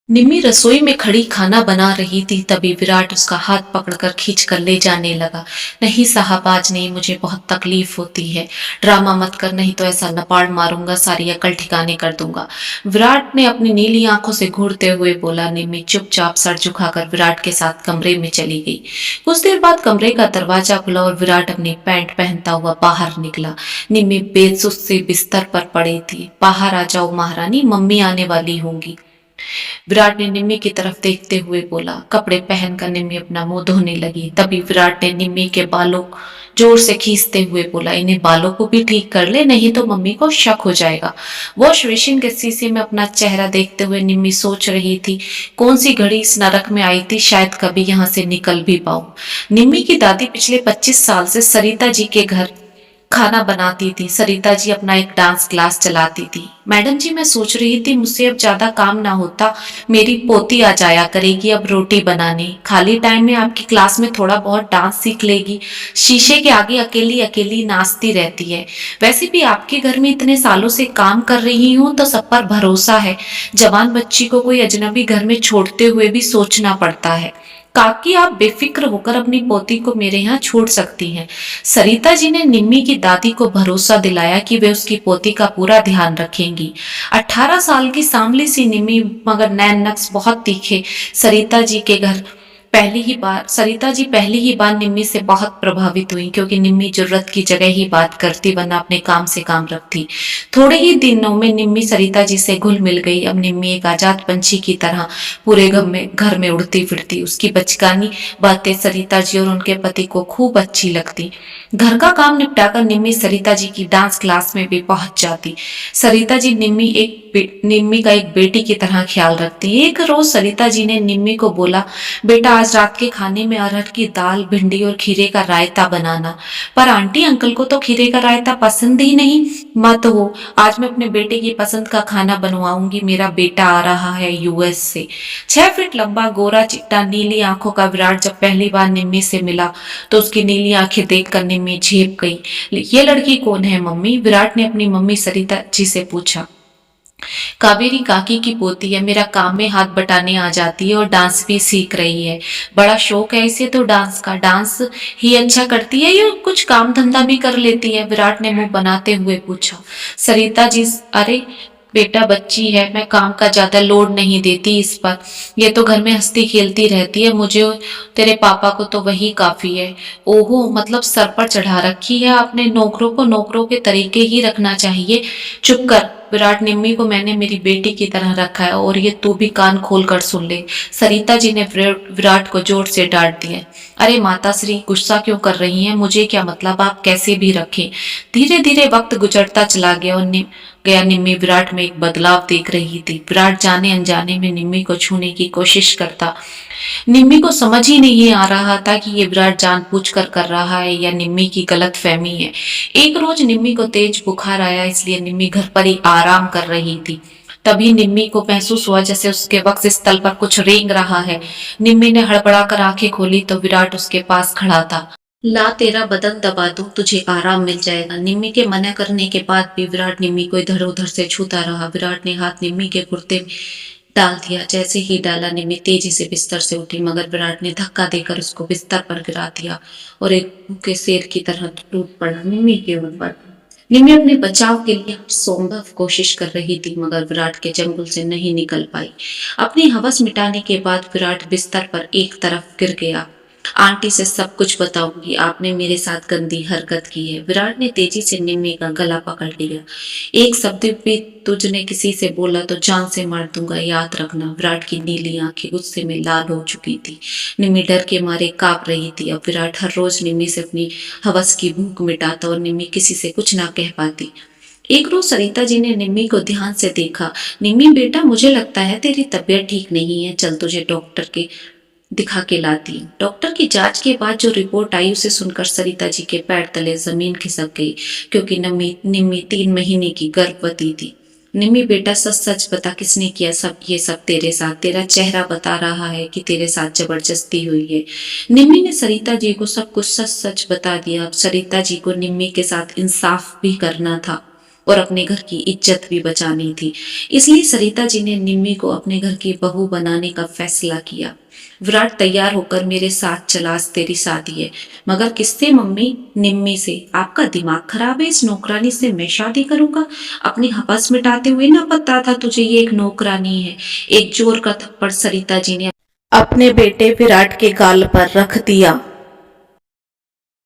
निम्मी रसोई में खड़ी खाना बना रही थी। तभी विराट उसका हाथ पकड़कर खींच कर ले जाने लगा। नहीं साहब, आज नहीं, मुझे बहुत तकलीफ होती है। ड्रामा मत कर, नहीं तो ऐसा लपाड़ मारूंगा, सारी अकल ठिकाने कर दूंगा। विराट ने अपनी नीली आंखों से घूरते हुए बोला। निम्मी चुपचाप सर झुकाकर विराट के साथ कमरे में चली गई। कुछ देर बाद कमरे का दरवाजा खुला और विराट अपनी पैंट पहनता हुआ बाहर निकला। निम्मी बेसुध से बिस्तर पर पड़ी थी। बाहर आ जाओ महारानी, मम्मी आने वाली होंगी। विराट ने निम्मी की तरफ देखते हुए बोला। कपड़े पहनकर निम्मी अपना मुंह धोने लगी। तभी विराट ने निम्मी के बालों जोर से खींचते हुए बोला, इन्हें बालों को भी ठीक कर ले, नहीं तो मम्मी को शक हो जाएगा। वॉश बेसिन के शीशे में अपना चेहरा देखते हुए निम्मी सोच रही थी, कौन सी घड़ी इस नरक में आई थी, शायद कभी यहाँ से निकल भी पाऊं। निम्मी की दादी पिछले 25 साल से सरिता जी के घर खाना बनाती थी। सरिता जी अपना एक डांस क्लास चलाती थी। मैडम जी, मैं सोच रही थी मुझसे अब ज्यादा काम ना होता, मेरी पोती आ जाया करेगी अब रोटी बनाने। खाली टाइम में आपकी क्लास में थोड़ा बहुत डांस सीख लेगी। शीशे के आगे अकेली अकेली नाचती रहती है। वैसे भी आपके घर में इतने सालों से काम कर रही हूँ तो सब पर भरोसा है। जवान बच्ची को कोई अजनबी घर में छोड़ते हुए भी सोचना पड़ता है। काकी, आप बेफिक्र होकर अपनी पोती को मेरे यहाँ छोड़ सकती हैं। सरिता जी ने निम्मी की दादी को भरोसा दिलाया कि वे उसकी पोती का पूरा ध्यान रखेंगी। 18 साल की सांवली सी निम्मी, मगर नैन नक्श बहुत तीखे। सरिता जी के घर सरिता जी पहली ही बार निम्मी से बहुत प्रभावित हुई, क्योंकि निम्मी जरूरत की जगह ही बात करती, वरना अपने काम से काम रखती। थोड़े ही दिनों में निम्मी सरिता जी से घुल मिल गई। अब निम्मी एक आजाद पंछी की तरह पूरे घर में उड़ती फिरती। उसकी बचकानी बातें सरिता जी और उनके पति को खूब अच्छी लगती। घर का काम निपटाकर निम्मी सरिता जी की डांस क्लास में भी पहुंच जाती। सरिता जी निम्मी का एक बेटी की तरह ख्याल रखती। एक रोज सरिता जी ने निम्मी को बोला, बेटा आज रात के खाने में अरहर की दाल, भिंडी और खीरे का रायता बनाना। पर आंटी, अंकल को तो खीरे का रायता पसंद ही नहीं। मत हो, आज मैं अपने बेटे की पसंद का खाना बनवाऊंगी। मेरा बेटा आ रहा है यूएस से। 6 फीट लंबा, गोरा चिट्टा, नीली आंखों का विराट जब पहली बार निम्मी से मिला तो उसकी नीली आंखें देखकर निम्मी झेप गई। ये लड़की कौन है मम्मी? विराट ने अपनी मम्मी सरिता जी से पूछा। कावेरी काकी की पोती है। मेरा काम में हाथ बटाने आ जाती है और डांस भी सीख रही है। बड़ा शौक है इसे तो डांस का। डांस ही अच्छा करती है या कुछ काम धंधा भी कर लेती है? विराट ने मुंह बनाते हुए पूछा। सरिता जी, अरे बेटा बच्ची है, मैं काम का ज्यादा लोड नहीं देती इस पर। ये तो घर में हंसती खेलती रहती है। मुझे तेरे पापा को तो वही काफी है। ओहो, मतलब सर पर चढ़ा रखी है आपने। नौकरों को नौकरों के तरीके ही रखना चाहिए। चुप कर विराट, निम्मी को मैंने मेरी बेटी की तरह रखा है, और ये तू भी कान खोल कर सुन ले। सरिता जी ने विराट को जोर से डांट दिया। अरे माता श्री, गुस्सा क्यों कर रही हैं? मुझे क्या मतलब, आप कैसे भी रखें। धीरे धीरे वक्त गुजरता चला गया और निम्मी विराट में एक बदलाव देख रही थी। विराट जाने अनजाने में निम्मी को छूने की कोशिश करता। निम्मी को समझ ही नहीं आ रहा था कि ये विराट जानबूझकर कर रहा है या निम्मी की गलत फहमी है। एक रोज निम्मी को तेज बुखार आया, इसलिए निम्मी घर पर ही आराम कर रही थी। तभी निम्मी को महसूस हुआ जैसे उसके वक्ष स्थल पर कुछ रेंग रहा है। निम्मी ने हड़बड़ाकर आंखें खोली तो विराट उसके पास खड़ा था। ला, तेरा बदन दबा दूं, तुझे आराम मिल जाएगा। निम्मी के मना करने के बाद भी विराट निम्मी को इधर उधर से छूता रहा। विराट ने हाथ निम्मी के कुर्ते में डाल दिया। जैसे ही डाला, निम्मी तेजी से बिस्तर से उठी, मगर विराट ने धक्का देकर उसको बिस्तर पर गिरा दिया और एक भूखे शेर की तरह टूट पड़ा निम्मी के ऊपर। निम्मी अपने बचाव के लिए असंभव कोशिश कर रही थी, मगर विराट के चंगुल से नहीं निकल पाई। अपनी हवस मिटाने के बाद विराट बिस्तर पर एक तरफ गिर गया। आंटी से सब कुछ बताऊंगी, आपने मेरे साथ गंदी हरकत की है। विराट ने तेजी से निम्मी का गला पकड़ लिया। एक शब्द भी तुझने किसी से बोला तो जान से मार दूंगा, याद रखना। विराट की नीली आंखें गुस्से में लाल हो चुकी थी। निम्मी डर के मारे कांप रही थी। अब विराट हर रोज निम्मी से अपनी हवस की भूख मिटाता और निम्मी किसी से कुछ ना कह पाती। एक रोज सरिता जी ने निम्मी को ध्यान से देखा। निम्मी बेटा, मुझे लगता है तेरी तबीयत ठीक नहीं है, चल तुझे डॉक्टर के दिखा के लाती। डॉक्टर की जांच के बाद जो रिपोर्ट आई उसे सुनकर सरिता जी के पैर तले जमीन खिसक गई, क्योंकि निम्मी 3 महीने की गर्भवती थी। निम्मी बेटा, सच सच बता, किसने किया ये सब तेरे साथ? तेरा चेहरा बता रहा है कि तेरे साथ जबरदस्ती हुई है। निम्मी ने सरिता जी को सब कुछ सच सच बता दिया। अब सरिता जी को निम्मी के साथ इंसाफ भी करना था। और अपने घर की इज्जत भी बचानी थी। इसलिए सरिता जी ने निम्मी को अपने घर की बहू बनाने का फैसला किया। विराट तैयार होकर मेरे साथ चला, आज तेरी शादी है। मगर किससे मम्मी? निम्मी से। आपका दिमाग खराब है? इस नौकरानी से मैं शादी करूंगा? अपनी हवस मिटाते हुए ना पता था तुझे ये एक नौकरानी है? एक जोर का थप्पड़ सरिता जी ने अपने बेटे विराट के गाल पर रख दिया।